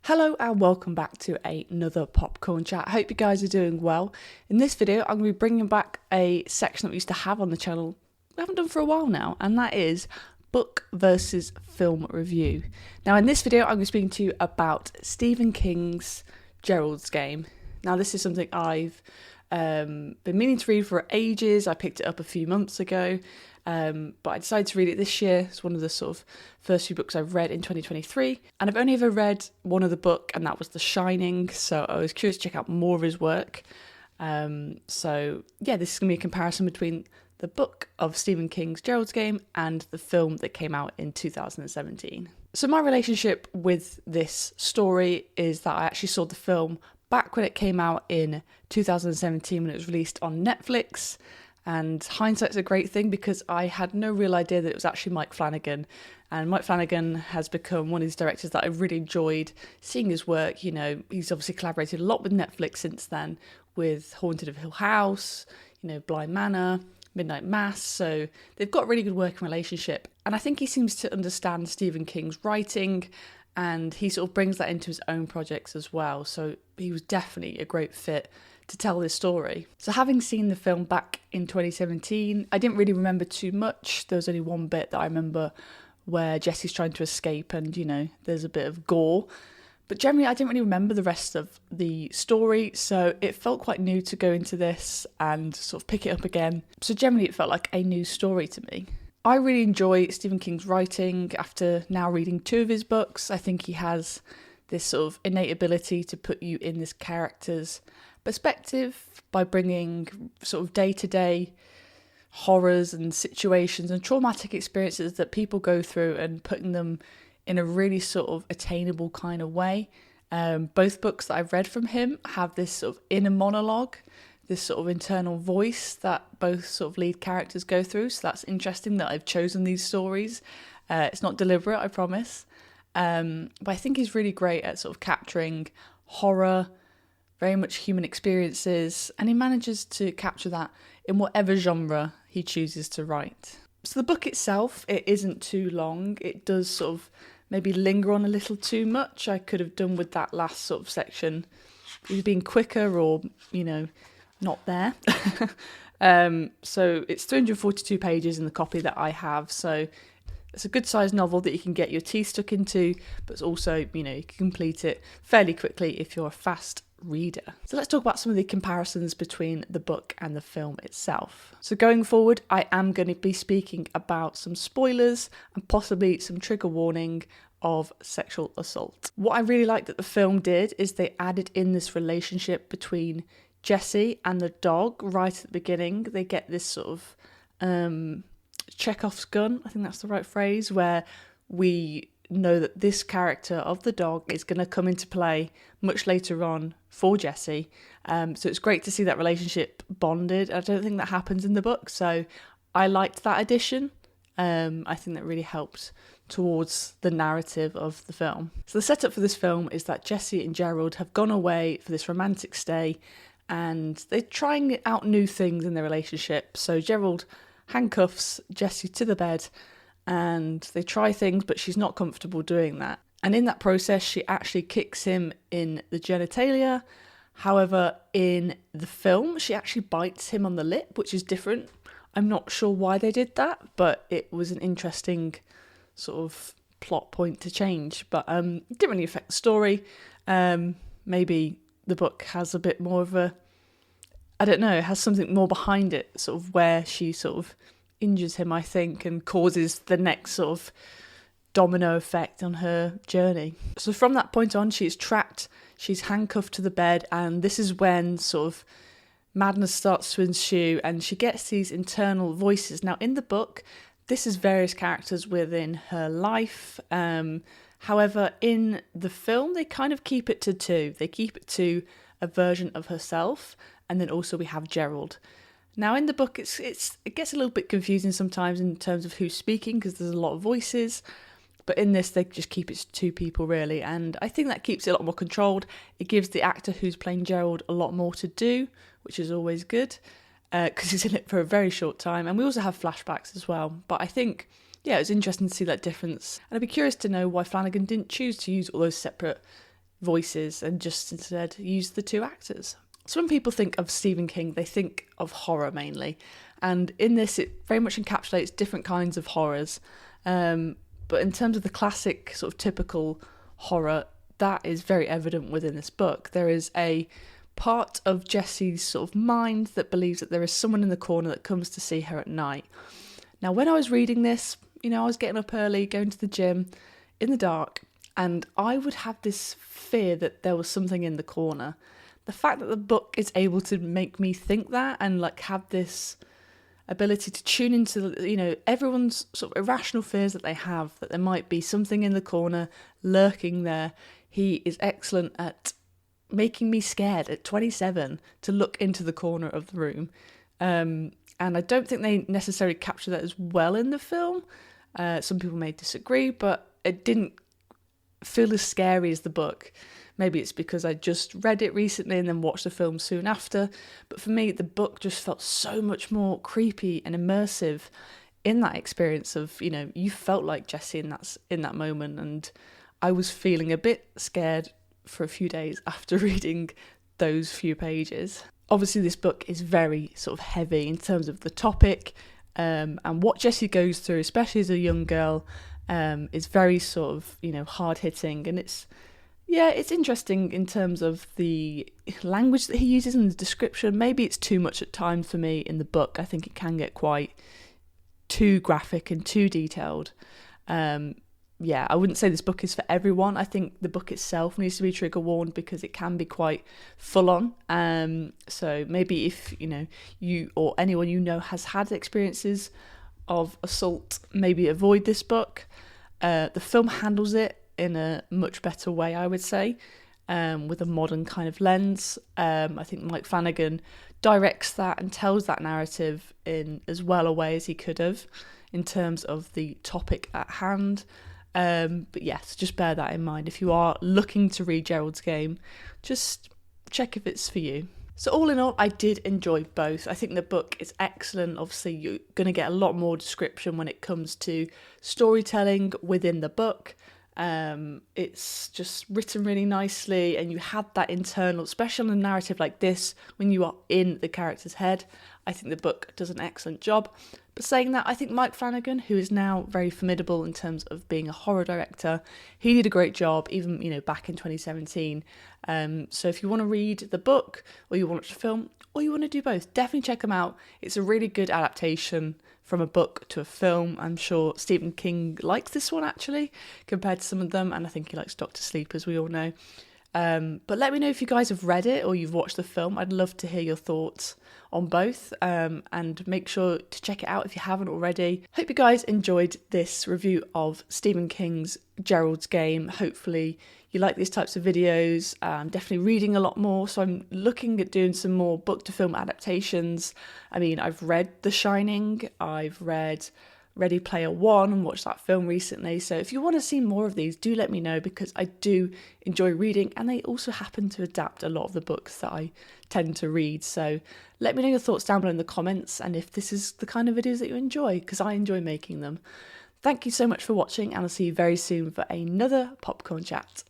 Hello and welcome back to another popcorn chat. I hope you guys are doing well. In this video, I'm going to be bringing back a section that we used to have on the channel we haven't done for a while now, and that is book versus film review. Now in this video, I'm going to be speaking to you about Stephen King's Gerald's Game. Now this is something I've been meaning to read for ages. I picked it up a few months ago. But I decided to read it this year. It's one of the sort of first few books I've read in 2023. And I've only ever read one other book, and that was The Shining. So I was curious to check out more of his work. So yeah, this is going to be a comparison between the book of Stephen King's Gerald's Game and the film that came out in 2017. So my relationship with this story is that I actually saw the film back when it came out in 2017 when it was released on Netflix. And hindsight's a great thing because I had no real idea that it was actually Mike Flanagan. And Mike Flanagan has become one of these directors that I've really enjoyed seeing his work. You know, he's obviously collaborated a lot with Netflix since then, with Haunted of Hill House, Blind Manor, Midnight Mass. So they've got a really good working relationship. And I think he seems to understand Stephen King's writing, and he sort of brings that into his own projects as well. So he was definitely a great fit to tell this story. So having seen the film back in 2017, I didn't really remember too much. There was only one bit that I remember where Jesse's trying to escape and, there's a bit of gore. But generally, I didn't really remember the rest of the story, so it felt quite new to go into this and sort of pick it up again. So generally, it felt like a new story to me. I really enjoy Stephen King's writing. After now reading two of his books, I think he has this sort of innate ability to put you in this character's perspective by bringing sort of day-to-day horrors and situations and traumatic experiences that people go through and putting them in a really sort of attainable kind of way. Both books that I've read from him have this sort of inner monologue, this sort of internal voice that both sort of lead characters go through. So that's interesting that I've chosen these stories. It's not deliberate, I promise. But I think he's really great at sort of capturing horror, very much human experiences, and he manages to capture that in whatever genre he chooses to write. So the book itself, it isn't too long. It does sort of maybe linger on a little too much. I could have done with that last sort of section either being quicker or, not there. So it's 342 pages in the copy that I have. So it's a good sized novel that you can get your teeth stuck into, but it's also, you can complete it fairly quickly if you're a fast reader. So let's talk about some of the comparisons between the book and the film itself. So going forward, I am going to be speaking about some spoilers and possibly some trigger warning of sexual assault. What I really liked that the film did is they added in this relationship between Jesse and the dog right at the beginning. They get this sort of Chekhov's gun, I think that's the right phrase, where we know that this character of the dog is going to come into play much later on for Jesse. So it's great to see that relationship bonded. I don't think that happens in the book, so I liked that addition. I think that really helped towards the narrative of the film. So the setup for this film is that Jesse and Gerald have gone away for this romantic stay, and they're trying out new things in their relationship. So Gerald handcuffs Jesse to the bed, and they try things, but she's not comfortable doing that. And in that process, she actually kicks him in the genitalia. However, in the film, she actually bites him on the lip, which is different. I'm not sure why they did that, but it was an interesting sort of plot point to change. But it didn't really affect the story. Maybe the book has a bit more of a, I don't know, it has something more behind it, sort of where she sort of injures him, I think, and causes the next sort of domino effect on her journey. So from that point on, she's trapped, she's handcuffed to the bed, and this is when sort of madness starts to ensue, and she gets these internal voices. Now in the book, this is various characters within her life. However, in the film, they kind of keep it to two. They keep it to a version of herself, and then also we have Gerald. Now in the book, it gets a little bit confusing sometimes in terms of who's speaking because there's a lot of voices. But in this, they just keep it to two people really, and I think that keeps it a lot more controlled. It gives the actor who's playing Gerald a lot more to do, which is always good because he's in it for a very short time. And we also have flashbacks as well. But I think, yeah, it was interesting to see that difference. And I'd be curious to know why Flanagan didn't choose to use all those separate voices and just instead use the two actors. So when people think of Stephen King, they think of horror mainly. And in this, it very much encapsulates different kinds of horrors. But in terms of the classic sort of typical horror, that is very evident within this book. There is a part of Jessie's sort of mind that believes that there is someone in the corner that comes to see her at night. Now, when I was reading this, I was getting up early, going to the gym in the dark, and I would have this fear that there was something in the corner. The fact that the book is able to make me think that and like have this ability to tune into, everyone's sort of irrational fears that they have, that there might be something in the corner lurking there. He is excellent at making me scared at 27 to look into the corner of the room. And I don't think they necessarily capture that as well in the film. Some people may disagree, but it didn't feel as scary as the book. Maybe it's because I just read it recently and then watched the film soon after. But for me, the book just felt so much more creepy and immersive in that experience of, you felt like Jessie in that moment. And I was feeling a bit scared for a few days after reading those few pages. Obviously, this book is very sort of heavy in terms of the topic, and what Jessie goes through, especially as a young girl, is very sort of, hard-hitting. And it's interesting in terms of the language that he uses in the description. Maybe it's too much at times for me in the book. I think it can get quite too graphic and too detailed. I wouldn't say this book is for everyone. I think the book itself needs to be trigger warned because it can be quite full on. So maybe if, you or anyone has had experiences of assault, maybe avoid this book. The film handles it in a much better way, I would say, with a modern kind of lens. I think Mike Flanagan directs that and tells that narrative in as well a way as he could have in terms of the topic at hand. But yes, just bear that in mind. If you are looking to read Gerald's Game, just check if it's for you. So all in all, I did enjoy both. I think the book is excellent. Obviously, you're going to get a lot more description when it comes to storytelling within the book. It's just written really nicely, and you had that internal, especially in a narrative like this, when you are in the character's head. I think the book does an excellent job. But saying that, I think Mike Flanagan, who is now very formidable in terms of being a horror director, he did a great job, even, back in 2017. So if you want to read the book, or you want to watch the film, or you want to do both, definitely check them out. It's a really good adaptation from a book to a film. I'm sure Stephen King likes this one, actually, compared to some of them, and I think he likes Doctor Sleep, as we all know. But let me know if you guys have read it or you've watched the film. I'd love to hear your thoughts on both, and make sure to check it out if you haven't already. Hope you guys enjoyed this review of Stephen King's Gerald's Game. Hopefully you like these types of videos. I'm definitely reading a lot more, so I'm looking at doing some more book to film adaptations. I mean, I've read The Shining, I've read Ready Player One and watched that film recently. So if you want to see more of these, do let me know, because I do enjoy reading, and they also happen to adapt a lot of the books that I tend to read. So let me know your thoughts down below in the comments, and if this is the kind of videos that you enjoy, because I enjoy making them. Thank you so much for watching, and I'll see you very soon for another popcorn chat.